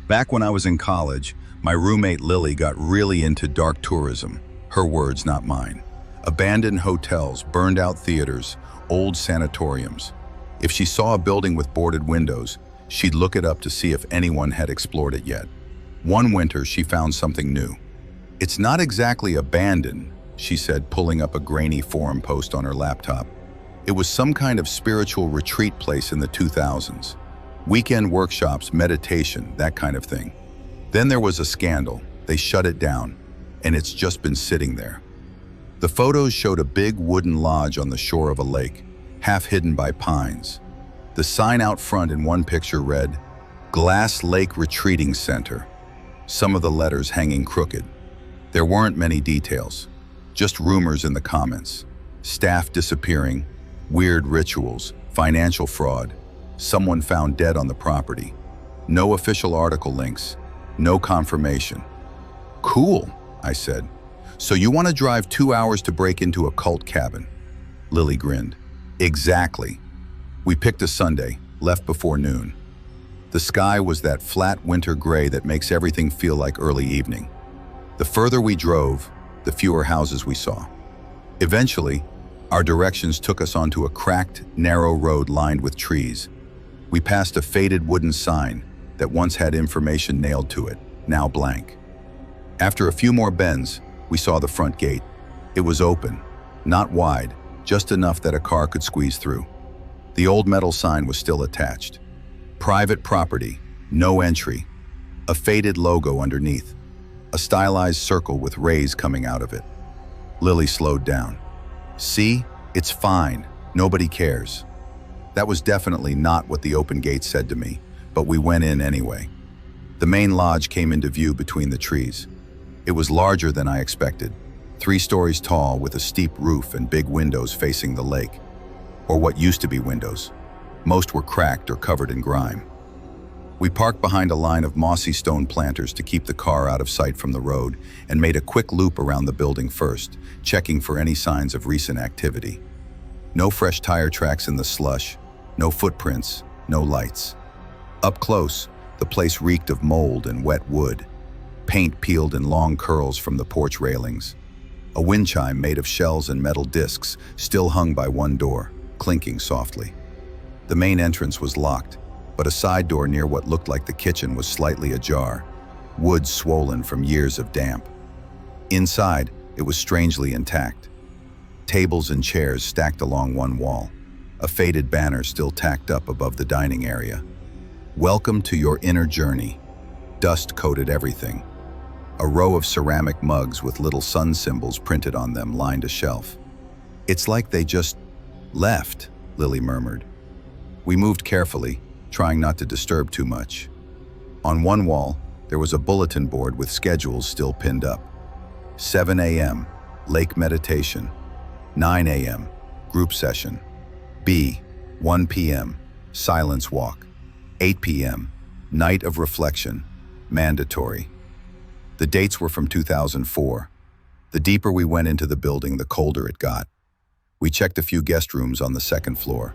Back when I was in college, my roommate Lily got really into dark tourism. Her words, not mine. Abandoned hotels, burned out theaters, old sanatoriums. If she saw a building with boarded windows, she'd look it up to see if anyone had explored it yet. One winter, she found something new. "It's not exactly abandoned," she said, pulling up a grainy forum post on her laptop. It was some kind of spiritual retreat place in the 2000s. Weekend workshops, meditation, that kind of thing. Then there was a scandal. They shut it down, and it's just been sitting there. The photos showed a big wooden lodge on the shore of a lake, half hidden by pines. The sign out front in one picture read, "Glass Lake Retreating Center," some of the letters hanging crooked. There weren't many details, just rumors in the comments. Staff disappearing, weird rituals, financial fraud, someone found dead on the property. No official article links, no confirmation. "Cool," I said. "So you want to drive 2 hours to break into a cult cabin?" Lily grinned. "Exactly." We picked a Sunday, left before noon. The sky was that flat winter gray that makes everything feel like early evening. The further we drove, the fewer houses we saw. Eventually, our directions took us onto a cracked, narrow road lined with trees. We passed a faded wooden sign that once had information nailed to it, now blank. After a few more bends, we saw the front gate. It was open, not wide, just enough that a car could squeeze through. The old metal sign was still attached. "Private property, no entry." A faded logo underneath. A stylized circle with rays coming out of it. Lily slowed down. "See? It's fine. Nobody cares." That was definitely not what the open gate said to me, but we went in anyway. The main lodge came into view between the trees. It was larger than I expected, 3 stories tall with a steep roof and big windows facing the lake. Or what used to be windows. Most were cracked or covered in grime. We parked behind a line of mossy stone planters to keep the car out of sight from the road and made a quick loop around the building first, checking for any signs of recent activity. No fresh tire tracks in the slush, no footprints, no lights. Up close, the place reeked of mold and wet wood. Paint peeled in long curls from the porch railings. A wind chime made of shells and metal discs still hung by one door, clinking softly. The main entrance was locked, but a side door near what looked like the kitchen was slightly ajar, wood swollen from years of damp. Inside, it was strangely intact. Tables and chairs stacked along one wall, a faded banner still tacked up above the dining area. "Welcome to your inner journey." Dust coated everything. A row of ceramic mugs with little sun symbols printed on them lined a shelf. "It's like they just left," Lily murmured. We moved carefully, trying not to disturb too much. On one wall, there was a bulletin board with schedules still pinned up. 7 a.m., lake meditation. 9 a.m., group session. B, 1 p.m., silence walk. 8 p.m., night of reflection, mandatory. The dates were from 2004. The deeper we went into the building, the colder it got. We checked a few guest rooms on the second floor.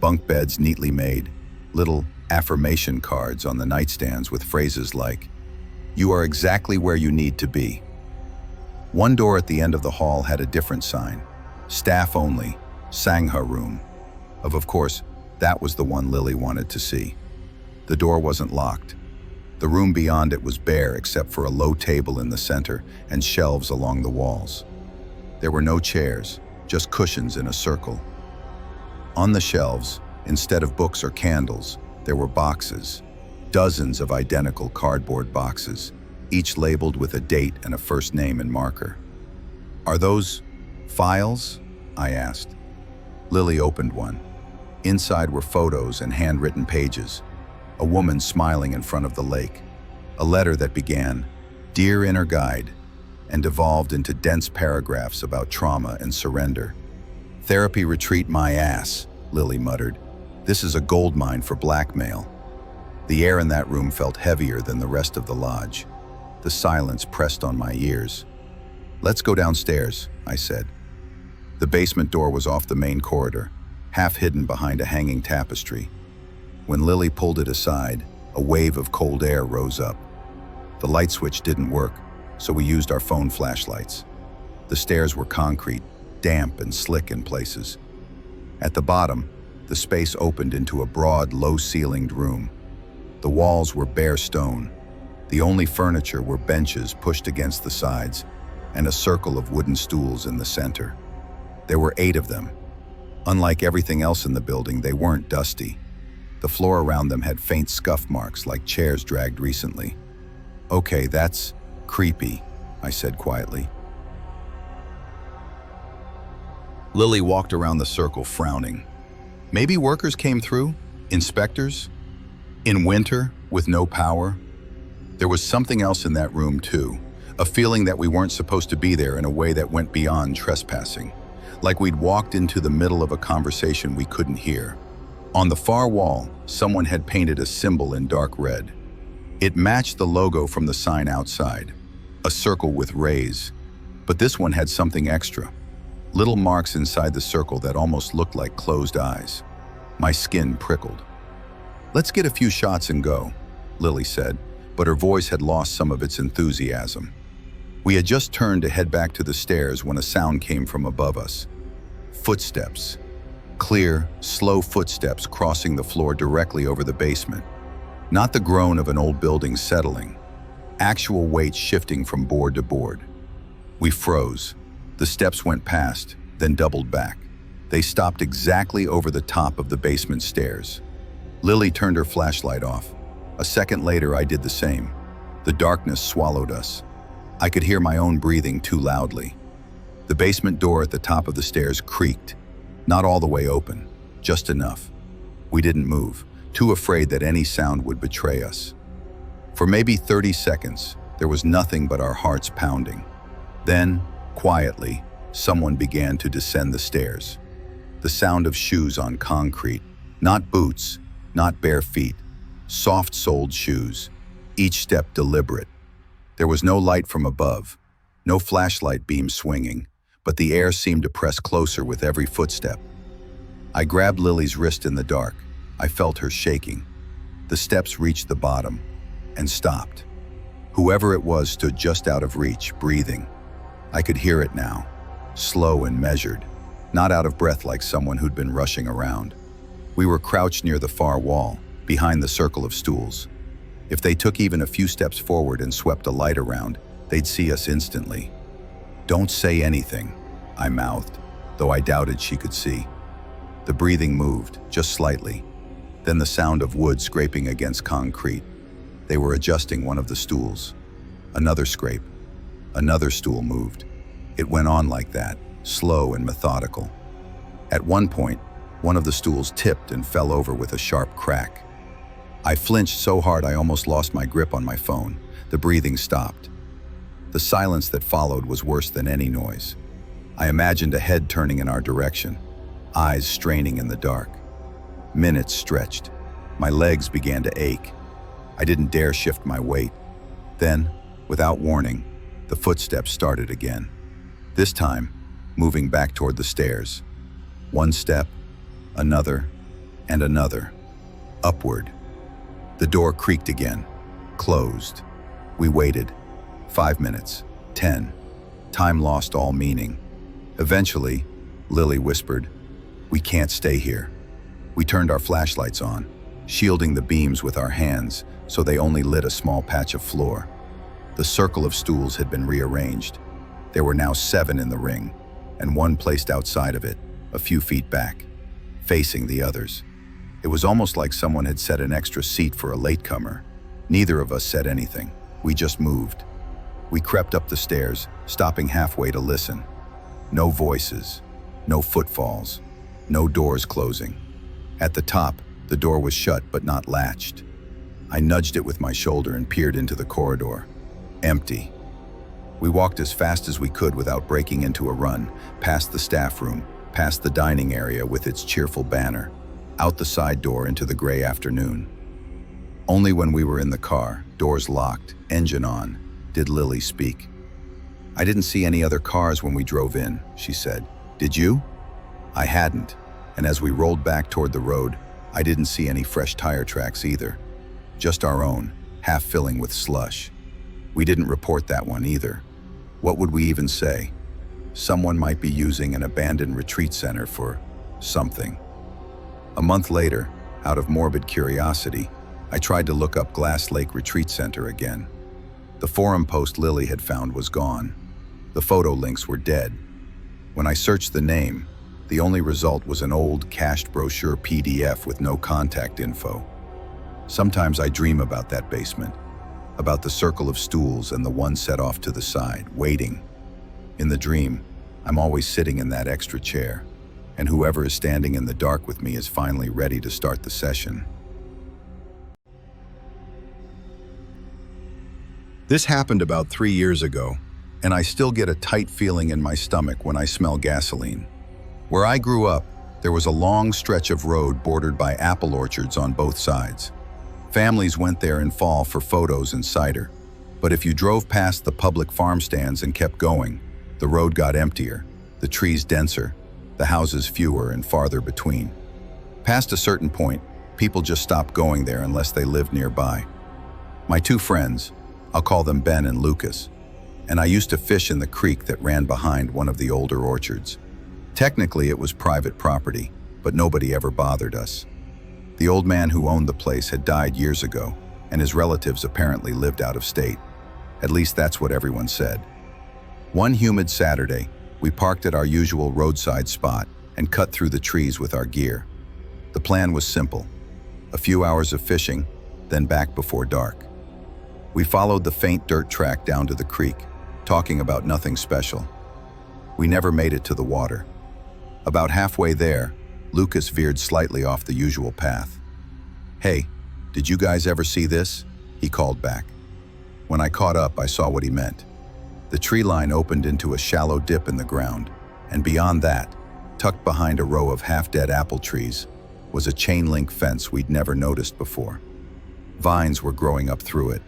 Bunk beds neatly made, little affirmation cards on the nightstands with phrases like, "You are exactly where you need to be." One door at the end of the hall had a different sign, "Staff only, Sangha room." Of course, that was the one Lily wanted to see. The door wasn't locked. The room beyond it was bare except for a low table in the center and shelves along the walls. There were no chairs, just cushions in a circle. On the shelves, instead of books or candles, there were boxes. Dozens of identical cardboard boxes, each labeled with a date and a first name in marker. "Are those files?" I asked. Lily opened one. Inside were photos and handwritten pages. A woman smiling in front of the lake. A letter that began, "Dear Inner Guide," and devolved into dense paragraphs about trauma and surrender. "Therapy retreat my ass," Lily muttered. "This is a goldmine for blackmail." The air in that room felt heavier than the rest of the lodge. The silence pressed on my ears. "Let's go downstairs," I said. The basement door was off the main corridor, half hidden behind a hanging tapestry. When Lily pulled it aside, A wave of cold air rose up. The light switch didn't work, so we used our phone flashlights. The stairs were concrete, damp and slick in places. At the bottom, the space opened into a broad, low-ceilinged room. The walls were bare stone. The only furniture were benches pushed against the sides and a circle of wooden stools in the center. There were 8 of them. Unlike everything else in the building, they weren't dusty. The floor around them had faint scuff marks like chairs dragged recently. "Okay, that's creepy," I said quietly. Lily walked around the circle frowning. Maybe workers came through? Inspectors? In winter, with no power? There was something else in that room too, a feeling that we weren't supposed to be there in a way that went beyond trespassing, like we'd walked into the middle of a conversation we couldn't hear. On the far wall, someone had painted a symbol in dark red. It matched the logo from the sign outside, a circle with rays, but this one had something extra. Little marks inside the circle that almost looked like closed eyes. My skin prickled. "Let's get a few shots and go," Lily said, but her voice had lost some of its enthusiasm. We had just turned to head back to the stairs when a sound came from above us. Footsteps. Clear, slow footsteps crossing the floor directly over the basement. Not the groan of an old building settling. Actual weight shifting from board to board. We froze. The steps went past, then doubled back. They stopped exactly over the top of the basement stairs. Lily turned her flashlight off. A second later, I did the same. The darkness swallowed us. I could hear my own breathing too loudly. The basement door at the top of the stairs creaked. Not all the way open, just enough. We didn't move, too afraid that any sound would betray us. For maybe 30 seconds, there was nothing but our hearts pounding. Then, quietly, someone began to descend the stairs. The sound of shoes on concrete, not boots, not bare feet, soft-soled shoes, each step deliberate. There was no light from above, no flashlight beam swinging, but the air seemed to press closer with every footstep. I grabbed Lily's wrist in the dark. I felt her shaking. The steps reached the bottom and stopped. Whoever it was stood just out of reach, breathing. I could hear it now, slow and measured, not out of breath like someone who'd been rushing around. We were crouched near the far wall, behind the circle of stools. If they took even a few steps forward and swept a light around, they'd see us instantly. "Don't say anything," I mouthed, though I doubted she could see. The breathing moved, just slightly. Then the sound of wood scraping against concrete. They were adjusting one of the stools. Another scrape. Another stool moved. It went on like that, slow and methodical. At one point, one of the stools tipped and fell over with a sharp crack. I flinched so hard I almost lost my grip on my phone. The breathing stopped. The silence that followed was worse than any noise. I imagined a head turning in our direction, eyes straining in the dark. Minutes stretched. My legs began to ache. I didn't dare shift my weight. Then, without warning, the footsteps started again. This time, moving back toward the stairs. One step, another, and another. Upward. The door creaked again. Closed. We waited. 5 minutes. 10. Time lost all meaning. Eventually, Lily whispered, "We can't stay here." We turned our flashlights on, shielding the beams with our hands so they only lit a small patch of floor. The circle of stools had been rearranged. There were now 7 in the ring, and one placed outside of it, a few feet back, facing the others. It was almost like someone had set an extra seat for a latecomer. Neither of us said anything. We just moved. We crept up the stairs, stopping halfway to listen. No voices, no footfalls, no doors closing. At the top, the door was shut but not latched. I nudged it with my shoulder and peered into the corridor. Empty. We walked as fast as we could without breaking into a run, past the staff room, past the dining area with its cheerful banner, out the side door into the gray afternoon. Only when we were in the car, doors locked, engine on, did Lily speak. "I didn't see any other cars when we drove in," she said. "Did you?" I hadn't, and as we rolled back toward the road, I didn't see any fresh tire tracks either. just our own, half filling with slush. We didn't report that one either. What would we even say? Someone might be using an abandoned retreat center for something. A month later, out of morbid curiosity, I tried to look up Glass Lake Retreat Center again. The forum post Lily had found was gone. The photo links were dead. When I searched the name, the only result was an old, cached brochure PDF with no contact info. Sometimes I dream about that basement, about the circle of stools and the one set off to the side, waiting. In the dream, I'm always sitting in that extra chair, and whoever is standing in the dark with me is finally ready to start the session. This happened about 3 years ago, and I still get a tight feeling in my stomach when I smell gasoline. Where I grew up, there was a long stretch of road bordered by apple orchards on both sides. Families went there in fall for photos and cider. But if you drove past the public farm stands and kept going, the road got emptier, the trees denser, the houses fewer and farther between. Past a certain point, people just stopped going there unless they lived nearby. My two friends, I'll call them Ben and Lucas, and I used to fish in the creek that ran behind one of the older orchards. Technically, it was private property, but nobody ever bothered us. The old man who owned the place had died years ago, and his relatives apparently lived out of state. At least that's what everyone said. One humid Saturday, we parked at our usual roadside spot and cut through the trees with our gear. The plan was simple: a few hours of fishing, then back before dark. We followed the faint dirt track down to the creek, talking about nothing special. We never made it to the water. About halfway there, Lucas veered slightly off the usual path. "Hey, did you guys ever see this?" he called back. When I caught up, I saw what he meant. The tree line opened into a shallow dip in the ground, and beyond that, tucked behind a row of half-dead apple trees, was a chain-link fence we'd never noticed before. Vines were growing up through it,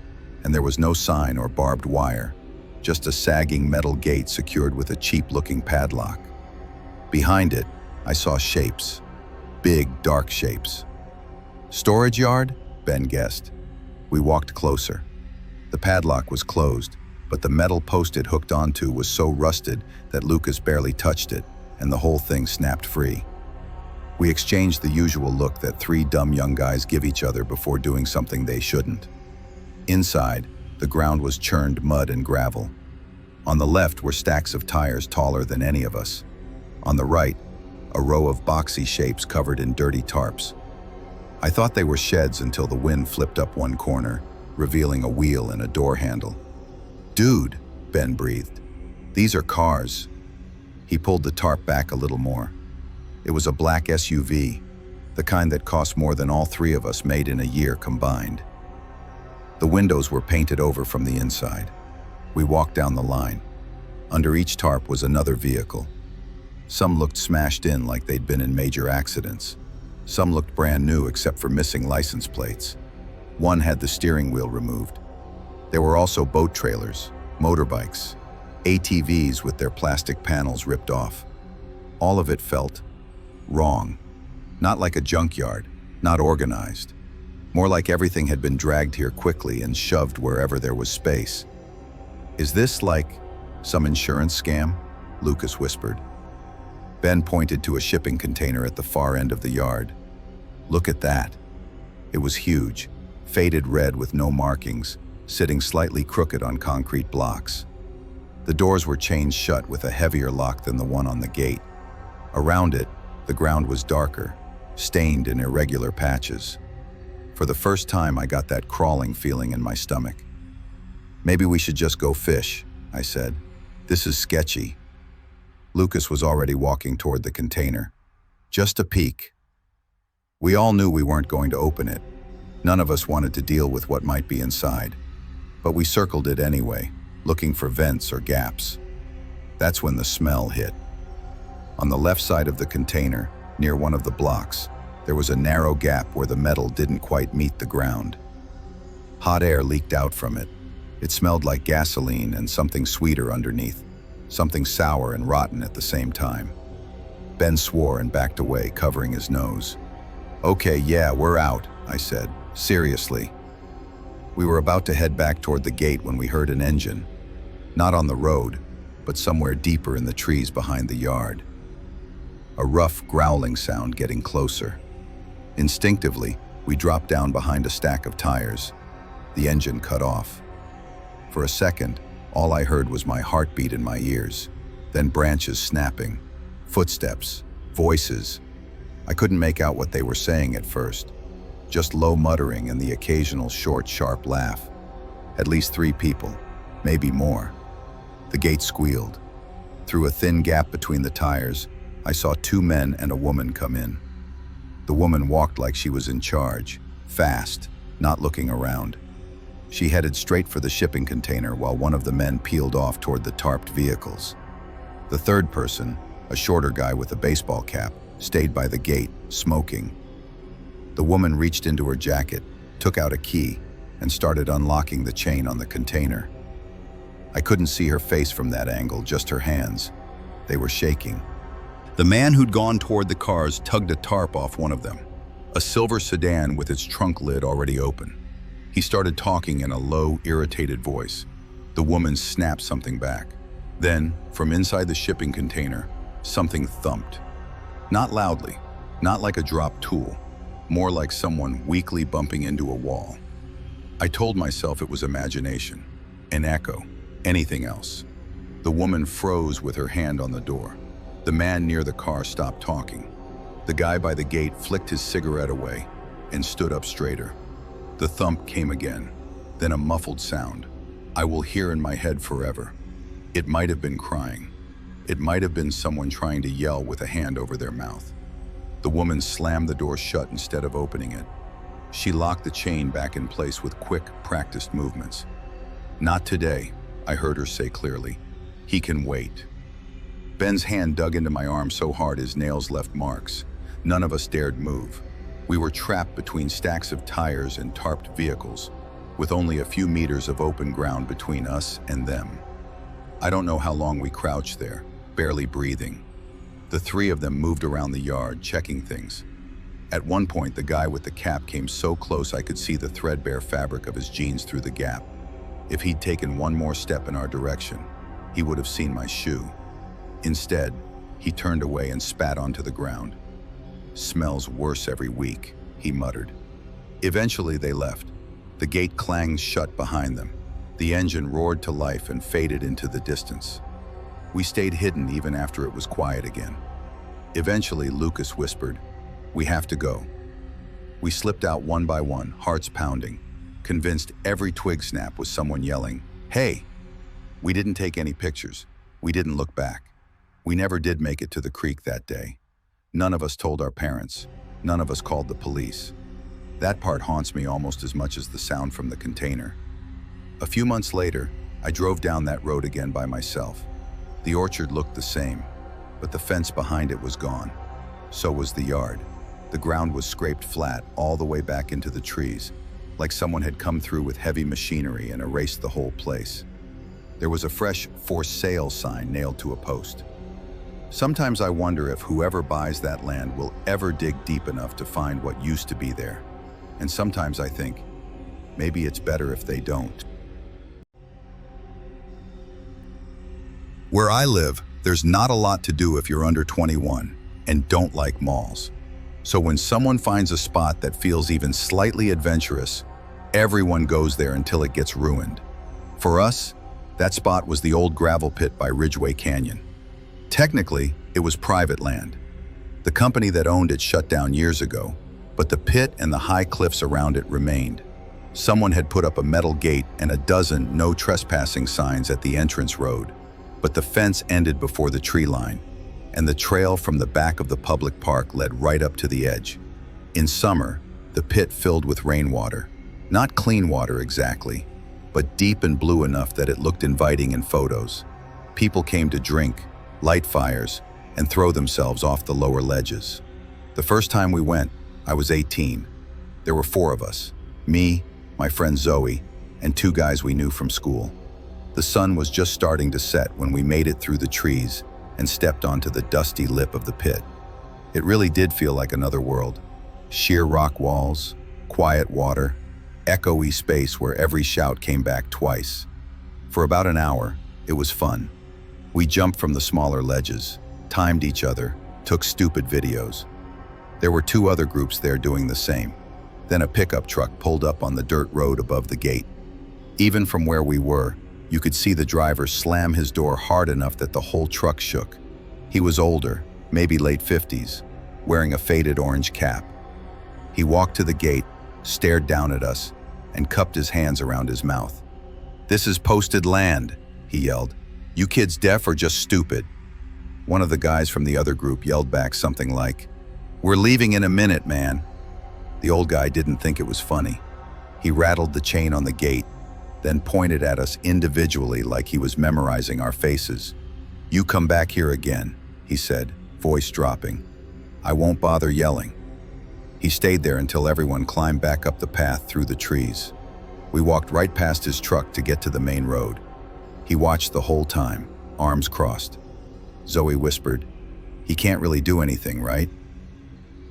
and there was no sign or barbed wire, just a sagging metal gate secured with a cheap-looking padlock. Behind it, I saw shapes, big, dark shapes. "Storage yard?" Ben guessed. We walked closer. The padlock was closed, but the metal post it hooked onto was so rusted that Lucas barely touched it, and the whole thing snapped free. We exchanged the usual look that three dumb young guys give each other before doing something they shouldn't. Inside, the ground was churned mud and gravel. On the left were stacks of tires taller than any of us. On the right, a row of boxy shapes covered in dirty tarps. I thought they were sheds until the wind flipped up one corner, revealing a wheel and a door handle. "Dude," Ben breathed, "these are cars." He pulled the tarp back a little more. It was a black SUV, the kind that cost more than all three of us made in a year combined. The windows were painted over from the inside. We walked down the line. Under each tarp was another vehicle. Some looked smashed in like they'd been in major accidents. Some looked brand new except for missing license plates. One had the steering wheel removed. There were also boat trailers, motorbikes, ATVs with their plastic panels ripped off. All of it felt wrong. Not like a junkyard, not organized. More like everything had been dragged here quickly and shoved wherever there was space. "Is this like some insurance scam?" Lucas whispered. Ben pointed to a shipping container at the far end of the yard. "Look at that." It was huge, faded red with no markings, sitting slightly crooked on concrete blocks. The doors were chained shut with a heavier lock than the one on the gate. Around it, the ground was darker, stained in irregular patches. For the first time, I got that crawling feeling in my stomach. "Maybe we should just go fish," I said. "This is sketchy." Lucas was already walking toward the container. Just a peek. We all knew we weren't going to open it. None of us wanted to deal with what might be inside. But we circled it anyway, looking for vents or gaps. That's when the smell hit. On the left side of the container, near one of the blocks, there was a narrow gap where the metal didn't quite meet the ground. Hot air leaked out from it. It smelled like gasoline and something sweeter underneath, something sour and rotten at the same time. Ben swore and backed away, covering his nose. "Okay, yeah, we're out," I said. "Seriously." We were about to head back toward the gate when we heard an engine. Not on the road, but somewhere deeper in the trees behind the yard. A rough, growling sound getting closer. Instinctively, we dropped down behind a stack of tires. The engine cut off. For a second, all I heard was my heartbeat in my ears, then branches snapping, footsteps, voices. I couldn't make out what they were saying at first, just low muttering and the occasional short, sharp laugh. At least 3 people, maybe more. The gate squealed. Through a thin gap between the tires, I saw 2 men and a woman come in. The woman walked like she was in charge, fast, not looking around. She headed straight for the shipping container while one of the men peeled off toward the tarped vehicles. The third person, a shorter guy with a baseball cap, stayed by the gate, smoking. The woman reached into her jacket, took out a key, and started unlocking the chain on the container. I couldn't see her face from that angle, just her hands. They were shaking. The man who'd gone toward the cars tugged a tarp off one of them, a silver sedan with its trunk lid already open. He started talking in a low, irritated voice. The woman snapped something back. Then, from inside the shipping container, something thumped. Not loudly, not like a dropped tool, more like someone weakly bumping into a wall. I told myself it was imagination, an echo, anything else. The woman froze with her hand on the door. The man near the car stopped talking. The guy by the gate flicked his cigarette away and stood up straighter. The thump came again, then a muffled sound. I will hear in my head forever. It might have been crying. It might have been someone trying to yell with a hand over their mouth. The woman slammed the door shut instead of opening it. She locked the chain back in place with quick, practiced movements. "Not today," I heard her say clearly. "He can wait." Ben's hand dug into my arm so hard his nails left marks. None of us dared move. We were trapped between stacks of tires and tarped vehicles, with only a few meters of open ground between us and them. I don't know how long we crouched there, barely breathing. The 3 of them moved around the yard, checking things. At one point, the guy with the cap came so close I could see the threadbare fabric of his jeans through the gap. If he'd taken one more step in our direction, he would have seen my shoe. Instead, he turned away and spat onto the ground. "Smells worse every week," he muttered. Eventually, they left. The gate clanged shut behind them. The engine roared to life and faded into the distance. We stayed hidden even after it was quiet again. Eventually, Lucas whispered, "We have to go." We slipped out one by one, hearts pounding, convinced every twig snap was someone yelling, "Hey!" We didn't take any pictures. We didn't look back. We never did make it to the creek that day. None of us told our parents. None of us called the police. That part haunts me almost as much as the sound from the container. A few months later, I drove down that road again by myself. The orchard looked the same, but the fence behind it was gone. So was the yard. The ground was scraped flat all the way back into the trees, like someone had come through with heavy machinery and erased the whole place. There was a fresh "for sale" sign nailed to a post. Sometimes I wonder if whoever buys that land will ever dig deep enough to find what used to be there. And sometimes I think, maybe it's better if they don't. Where I live, there's not a lot to do if you're under 21 and don't like malls. So when someone finds a spot that feels even slightly adventurous, everyone goes there until it gets ruined. For us, that spot was the old gravel pit by Ridgeway Canyon. Technically, it was private land. The company that owned it shut down years ago, but the pit and the high cliffs around it remained. Someone had put up a metal gate and a dozen "no trespassing" signs at the entrance road, but the fence ended before the tree line, and the trail from the back of the public park led right up to the edge. In summer, the pit filled with rainwater. Not clean water exactly, but deep and blue enough that it looked inviting in photos. People came to drink, light fires, and throw themselves off the lower ledges. The first time we went, I was 18. There were 4 of us, me, my friend Zoe, and 2 guys we knew from school. The sun was just starting to set when we made it through the trees and stepped onto the dusty lip of the pit. It really did feel like another world. Sheer rock walls, quiet water, echoey space where every shout came back twice. For about an hour, it was fun. We jumped from the smaller ledges, timed each other, took stupid videos. There were two other groups there doing the same. Then a pickup truck pulled up on the dirt road above the gate. Even from where we were, you could see the driver slam his door hard enough that the whole truck shook. He was older, maybe late 50s, wearing a faded orange cap. He walked to the gate, stared down at us, and cupped his hands around his mouth. "This is posted land," he yelled. "You kids deaf or just stupid?" One of the guys from the other group yelled back something like, "We're leaving in a minute, man." The old guy didn't think it was funny. He rattled the chain on the gate, then pointed at us individually like he was memorizing our faces. "You come back here again," he said, voice dropping. "I won't bother yelling." He stayed there until everyone climbed back up the path through the trees. We walked right past his truck to get to the main road. He watched the whole time, arms crossed. Zoe whispered, "He can't really do anything, right?"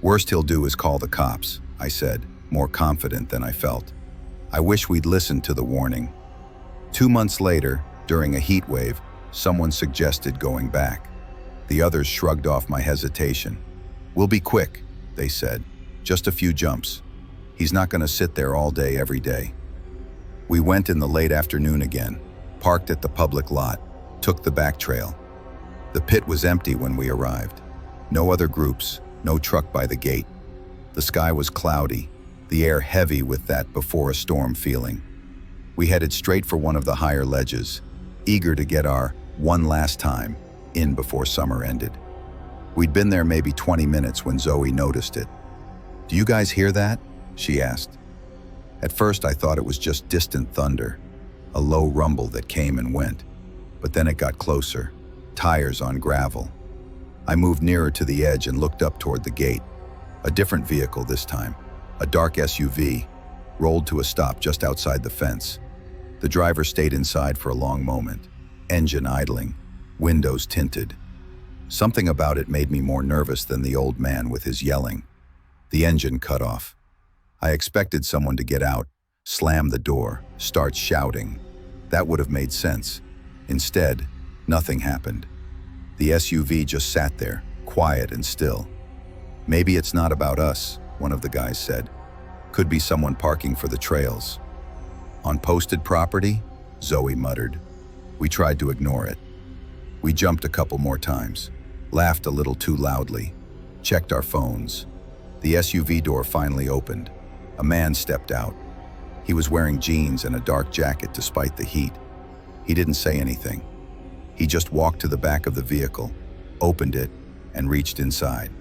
"Worst he'll do is call the cops," I said, more confident than I felt. I wish we'd listened to the warning. 2 months later, during a heat wave, someone suggested going back. The others shrugged off my hesitation. "We'll be quick," they said. "Just a few jumps. He's not going to sit there all day every day." We went in the late afternoon again, parked at the public lot, took the back trail. The pit was empty when we arrived. No other groups, no truck by the gate. The sky was cloudy, the air heavy with that before a storm feeling. We headed straight for one of the higher ledges, eager to get our one last time in before summer ended. We'd been there maybe 20 minutes when Zoe noticed it. "Do you guys hear that?" she asked. At first I thought it was just distant thunder, a low rumble that came and went, but then it got closer, tires on gravel. I moved nearer to the edge and looked up toward the gate. A different vehicle this time, a dark SUV, rolled to a stop just outside the fence. The driver stayed inside for a long moment, engine idling, windows tinted. Something about it made me more nervous than the old man with his yelling. The engine cut off. I expected someone to get out, slam the door, start shouting. That would have made sense. Instead, nothing happened. The SUV just sat there, quiet and still. "Maybe it's not about us," one of the guys said. "Could be someone parking for the trails." "On posted property?" Zoe muttered. We tried to ignore it. We jumped a couple more times, laughed a little too loudly, checked our phones. The SUV door finally opened. A man stepped out. He was wearing jeans and a dark jacket despite the heat. He didn't say anything. He just walked to the back of the vehicle, opened it, and reached inside.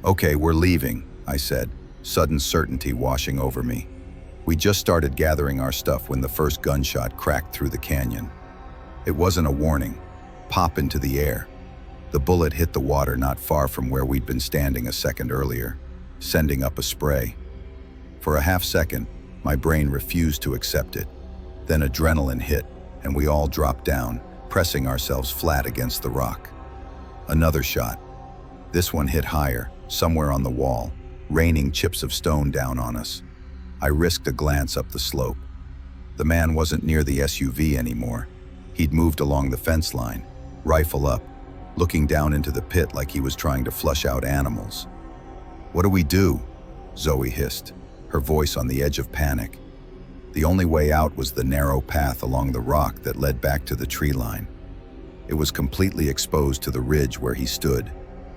"Okay, we're leaving," I said, sudden certainty washing over me. We just started gathering our stuff when the first gunshot cracked through the canyon. It wasn't a warning. Pop into the air. The bullet hit the water not far from where we'd been standing a second earlier, sending up a spray. For a half second, my brain refused to accept it. Then adrenaline hit, and we all dropped down, pressing ourselves flat against the rock. Another shot. This one hit higher, somewhere on the wall, raining chips of stone down on us. I risked a glance up the slope. The man wasn't near the SUV anymore. He'd moved along the fence line, rifle up, looking down into the pit like he was trying to flush out animals. "What do we do?" Zoe hissed, her voice on the edge of panic. The only way out was the narrow path along the rock that led back to the tree line. It was completely exposed to the ridge where he stood.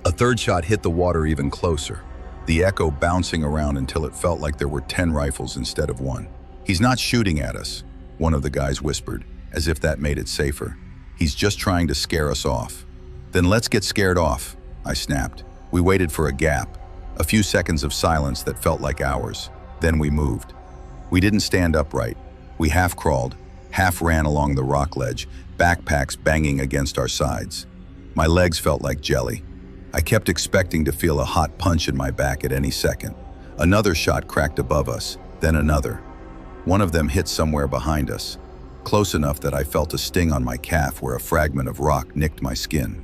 A third shot hit the water even closer, the echo bouncing around until it felt like there were 10 rifles instead of one. "He's not shooting at us," one of the guys whispered, as if that made it safer. "He's just trying to scare us off." "Then let's get scared off," I snapped. We waited for a gap, a few seconds of silence that felt like hours. Then we moved. We didn't stand upright. We half crawled, half ran along the rock ledge, backpacks banging against our sides. My legs felt like jelly. I kept expecting to feel a hot punch in my back at any second. Another shot cracked above us, then another. One of them hit somewhere behind us, close enough that I felt a sting on my calf where a fragment of rock nicked my skin.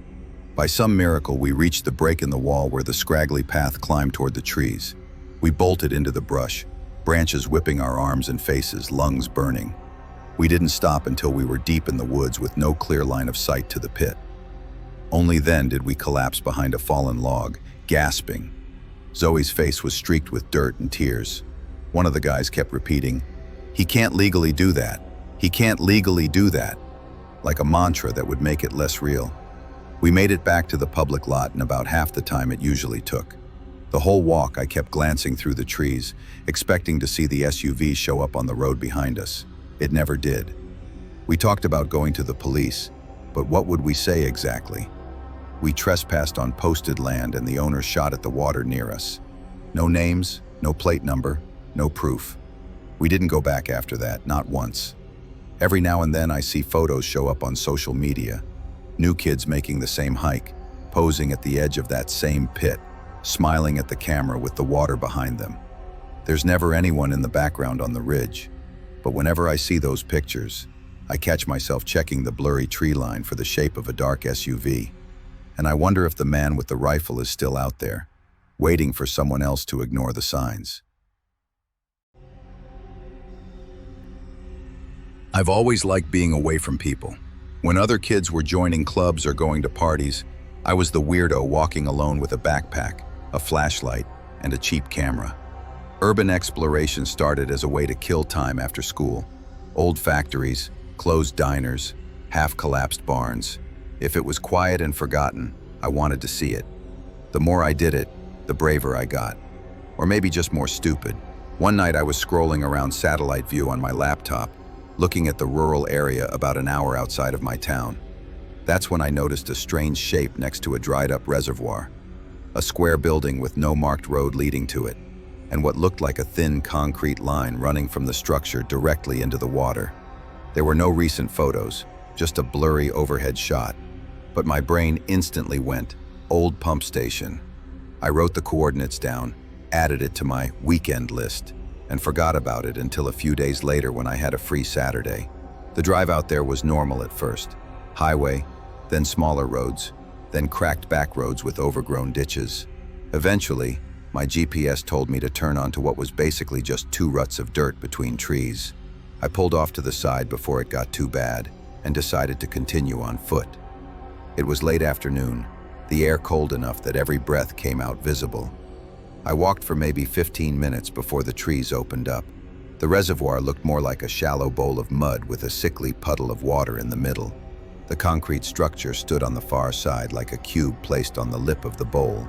By some miracle, we reached the break in the wall where the scraggly path climbed toward the trees. We bolted into the brush, branches whipping our arms and faces, lungs burning. We didn't stop until we were deep in the woods with no clear line of sight to the pit. Only then did we collapse behind a fallen log, gasping. Zoe's face was streaked with dirt and tears. One of the guys kept repeating, "He can't legally do that. He can't legally do that," like a mantra that would make it less real. We made it back to the public lot in about half the time it usually took. The whole walk I kept glancing through the trees, expecting to see the SUV show up on the road behind us. It never did. We talked about going to the police, but what would we say exactly? We trespassed on posted land and the owner shot at the water near us. No names, no plate number, no proof. We didn't go back after that, not once. Every now and then I see photos show up on social media. New kids making the same hike, posing at the edge of that same pit, smiling at the camera with the water behind them. There's never anyone in the background on the ridge, but whenever I see those pictures, I catch myself checking the blurry tree line for the shape of a dark SUV. And I wonder if the man with the rifle is still out there, waiting for someone else to ignore the signs. I've always liked being away from people. When other kids were joining clubs or going to parties, I was the weirdo walking alone with a backpack, a flashlight, and a cheap camera. Urban exploration started as a way to kill time after school. Old factories, closed diners, half-collapsed barns. If it was quiet and forgotten, I wanted to see it. The more I did it, the braver I got. Or maybe just more stupid. One night I was scrolling around satellite view on my laptop, looking at the rural area about an hour outside of my town. That's when I noticed a strange shape next to a dried-up reservoir. A square building with no marked road leading to it, and what looked like a thin concrete line running from the structure directly into the water. There were no recent photos, just a blurry overhead shot. But my brain instantly went, old pump station. I wrote the coordinates down, added it to my weekend list, and forgot about it until a few days later when I had a free Saturday. The drive out there was normal at first. Highway, then smaller roads, then cracked back roads with overgrown ditches. Eventually, my GPS told me to turn onto what was basically just two ruts of dirt between trees. I pulled off to the side before it got too bad and decided to continue on foot. It was late afternoon, the air cold enough that every breath came out visible. I walked for maybe 15 minutes before the trees opened up. The reservoir looked more like a shallow bowl of mud with a sickly puddle of water in the middle. The concrete structure stood on the far side like a cube placed on the lip of the bowl.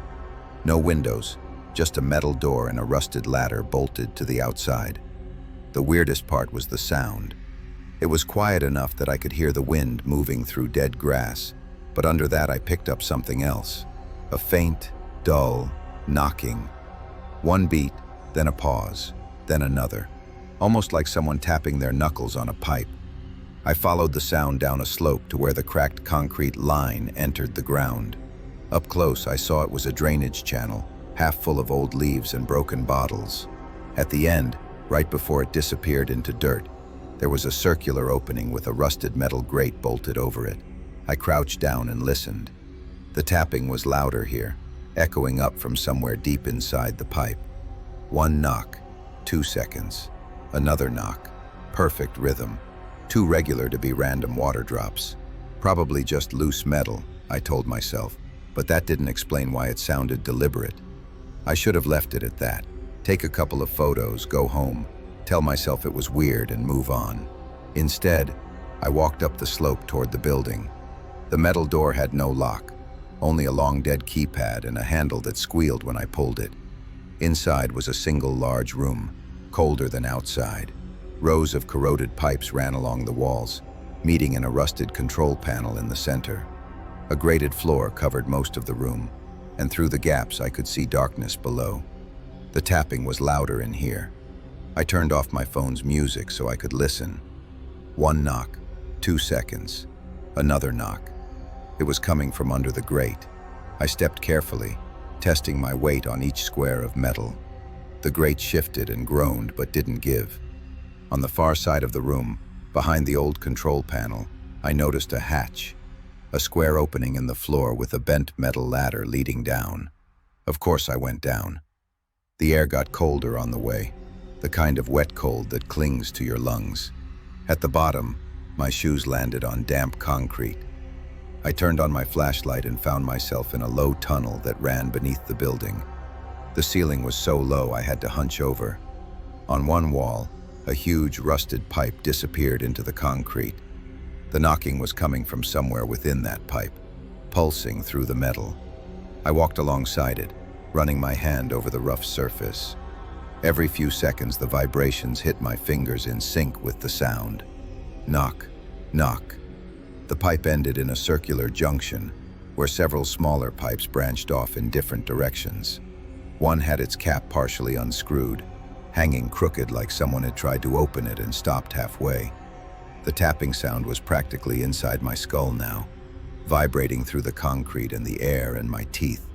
No windows, just a metal door and a rusted ladder bolted to the outside. The weirdest part was the sound. It was quiet enough that I could hear the wind moving through dead grass, but under that I picked up something else. A faint, dull knocking. One beat, then a pause, then another, almost like someone tapping their knuckles on a pipe. I followed the sound down a slope to where the cracked concrete line entered the ground. Up close, I saw it was a drainage channel, half full of old leaves and broken bottles. At the end, right before it disappeared into dirt, there was a circular opening with a rusted metal grate bolted over it. I crouched down and listened. The tapping was louder here, echoing up from somewhere deep inside the pipe. One knock, 2 seconds. Another knock, perfect rhythm. Too regular to be random water drops. Probably just loose metal, I told myself, but that didn't explain why it sounded deliberate. I should have left it at that. Take a couple of photos, go home, tell myself it was weird and move on. Instead, I walked up the slope toward the building. The metal door had no lock, only a long dead keypad and a handle that squealed when I pulled it. Inside was a single large room, colder than outside. Rows of corroded pipes ran along the walls, meeting in a rusted control panel in the center. A grated floor covered most of the room, and through the gaps I could see darkness below. The tapping was louder in here. I turned off my phone's music so I could listen. One knock, 2 seconds. Another knock. It was coming from under the grate. I stepped carefully, testing my weight on each square of metal. The grate shifted and groaned but didn't give. On the far side of the room, behind the old control panel, I noticed a hatch, a square opening in the floor with a bent metal ladder leading down. Of course I went down. The air got colder on the way. the kind of wet cold that clings to your lungs. At the bottom, my shoes landed on damp concrete. I turned on my flashlight and found myself in a low tunnel that ran beneath the building. The ceiling was so low I had to hunch over. On one wall, a huge rusted pipe disappeared into the concrete. The knocking was coming from somewhere within that pipe, pulsing through the metal. I walked alongside it, running my hand over the rough surface. Every few seconds, the vibrations hit my fingers in sync with the sound. Knock, knock. The pipe ended in a circular junction where several smaller pipes branched off in different directions. One had its cap partially unscrewed, hanging crooked like someone had tried to open it and stopped halfway. The tapping sound was practically inside my skull now, vibrating through the concrete and the air and my teeth.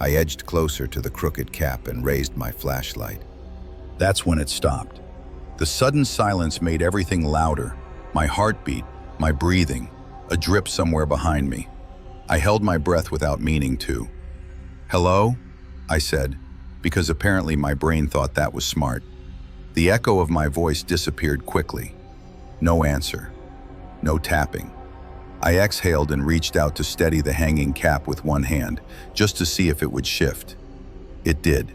I edged closer to the crooked cap and raised my flashlight. That's when it stopped. The sudden silence made everything louder. My heartbeat, my breathing, a drip somewhere behind me. I held my breath without meaning to. "Hello?" I said, because apparently my brain thought that was smart. The echo of my voice disappeared quickly. No answer. No tapping. I exhaled and reached out to steady the hanging cap with one hand, just to see if it would shift. It did.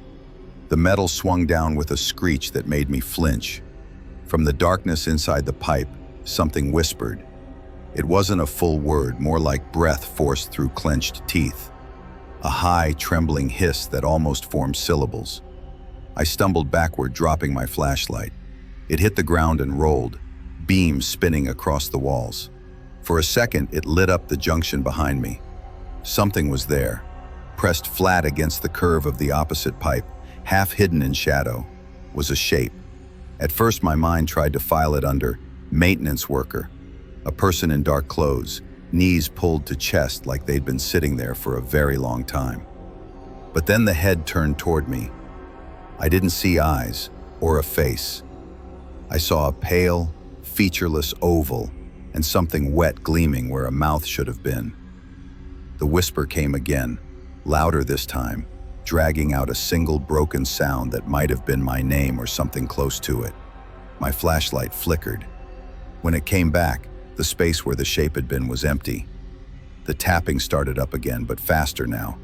The metal swung down with a screech that made me flinch. From the darkness inside the pipe, something whispered. It wasn't a full word, more like breath forced through clenched teeth. A high, trembling hiss that almost formed syllables. I stumbled backward, dropping my flashlight. It hit the ground and rolled, beams spinning across the walls. For a second, it lit up the junction behind me. Something was there, pressed flat against the curve of the opposite pipe, half hidden in shadow, was a shape. At first, my mind tried to file it under maintenance worker, a person in dark clothes, knees pulled to chest like they'd been sitting there for a very long time. But then the head turned toward me. I didn't see eyes or a face. I saw a pale, featureless oval and something wet gleaming where a mouth should have been. The whisper came again, louder this time, dragging out a single broken sound that might have been my name or something close to it. My flashlight flickered. When it came back, the space where the shape had been was empty. The tapping started up again, but faster now.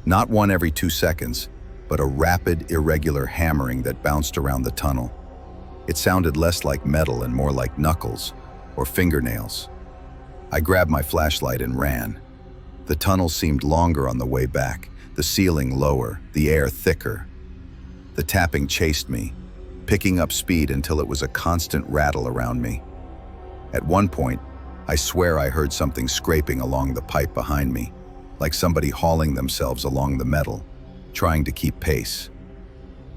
Not one every 2 seconds, but a rapid, irregular hammering that bounced around the tunnel. It sounded less like metal and more like knuckles or fingernails. I grabbed my flashlight and ran. The tunnel seemed longer on the way back, the ceiling lower, the air thicker. The tapping chased me, picking up speed until it was a constant rattle around me. At one point, I swear I heard something scraping along the pipe behind me, like somebody hauling themselves along the metal, trying to keep pace.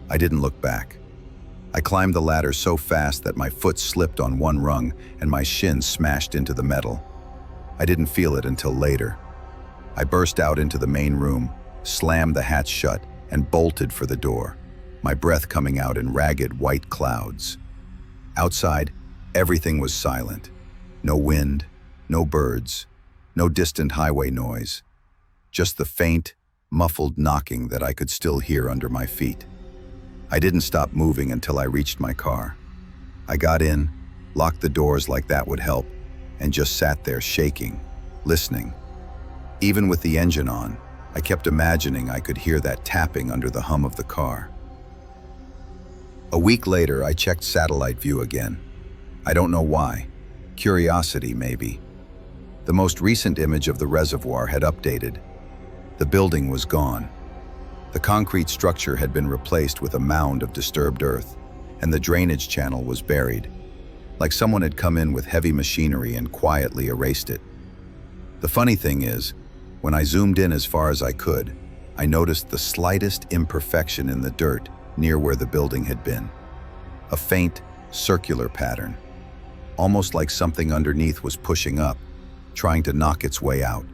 I didn't look back. I climbed the ladder so fast that my foot slipped on one rung and my shin smashed into the metal. I didn't feel it until later. I burst out into the main room, slammed the hatch shut, and bolted for the door, my breath coming out in ragged white clouds. Outside, everything was silent. No wind, no birds, no distant highway noise. Just the faint, muffled knocking that I could still hear under my feet. I didn't stop moving until I reached my car. I got in, locked the doors like that would help, and just sat there shaking, listening. Even with the engine on, I kept imagining I could hear that tapping under the hum of the car. A week later, I checked satellite view again. I don't know why. Curiosity, maybe. The most recent image of the reservoir had updated. The building was gone. The concrete structure had been replaced with a mound of disturbed earth, and the drainage channel was buried, like someone had come in with heavy machinery and quietly erased it. The funny thing is, when I zoomed in as far as I could, I noticed the slightest imperfection in the dirt near where the building had been. A faint, circular pattern, almost like something underneath was pushing up, trying to knock its way out.